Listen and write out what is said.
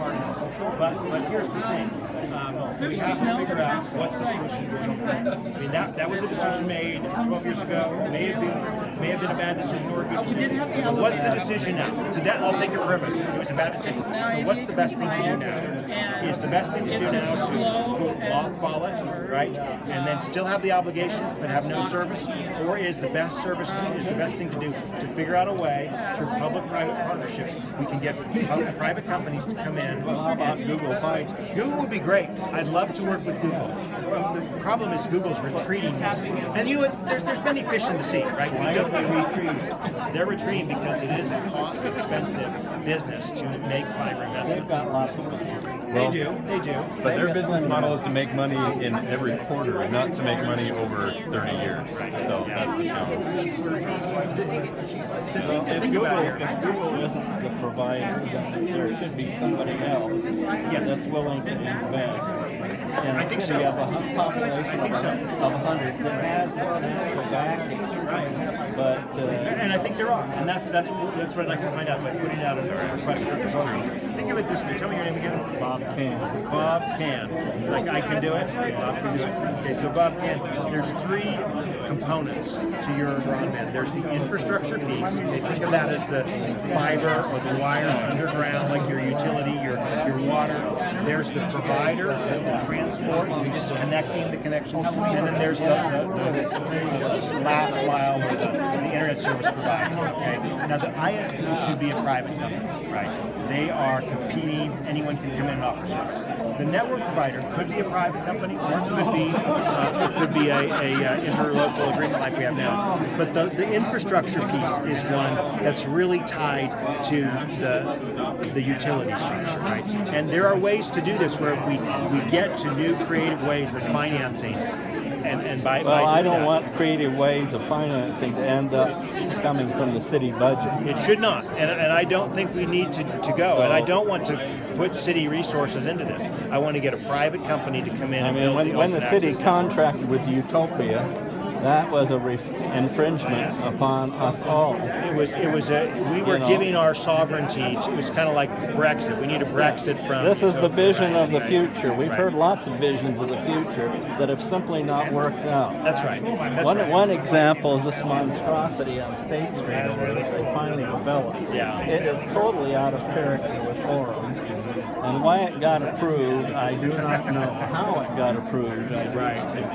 part of this. But here's the thing. We have to figure out what's the solution. I mean, that was a decision made 12 years ago. It may have been a bad decision or a good decision. But what's the decision now? So that I'll take your premise. It was a bad decision. So what's the best thing to do now? Is the best thing to do now to mothball it, right? And then still have the obligation but have no service? Or is the best thing to do to figure out a way through public-private partnerships we can get private companies to come in? Well, how about Google Fight? Google would be great. I'd love to work with Google. The problem is Google's retreating, and there's many fish in the sea, right? Why are they retreating? They're retreating because it is a cost-expensive business to make fiber investments. They've got lots of business. They do. But their business model is to make money in every quarter, not to make money over 30 years. So that's the challenge. If Google isn't the provider, then there should be somebody else that's willing to invest in a city of a population of 100 that has the financial backing. But and I think there are, and that's what I'd like to find out by putting it out as a request for proposal. Think of it this way. Tell me your name again. Bob can. Bob can. Like I can do it. Bob can do it. Okay, so Bob can. There's three components to your broadband. There's the infrastructure piece. Okay, think of that as the fiber or the wires underground, like your utility, your water. There's the provider, the transport, who's connecting the connections, and then there's the last mile or the internet service provider. Okay. Now the ISP should be a private company, right? They are competing. Anyone can come in and offer service. The network provider could be a private company, or it could be a interlocal agreement like we have now. But the infrastructure piece is one that's really tied to the utility structure, right? And there are ways to do this where if we get to new creative ways of financing. Well, I don't want creative ways of financing to end up coming from the city budget. It should not, and I don't think we need to go. And I don't want to put city resources into this. I want to get a private company to come in and build when the city contracted with Utopia, that was a infringement upon us all. We were giving our sovereignty. It was kind of like Brexit. We need a Brexit from. This is the vision of the future. We've heard lots of visions of the future that have simply not worked out. That's right. One example is this monstrosity on State Street over that they finally developed. Yeah. It is totally out of character with Orem. And why it got approved, I do not know. How it got approved, I do not know.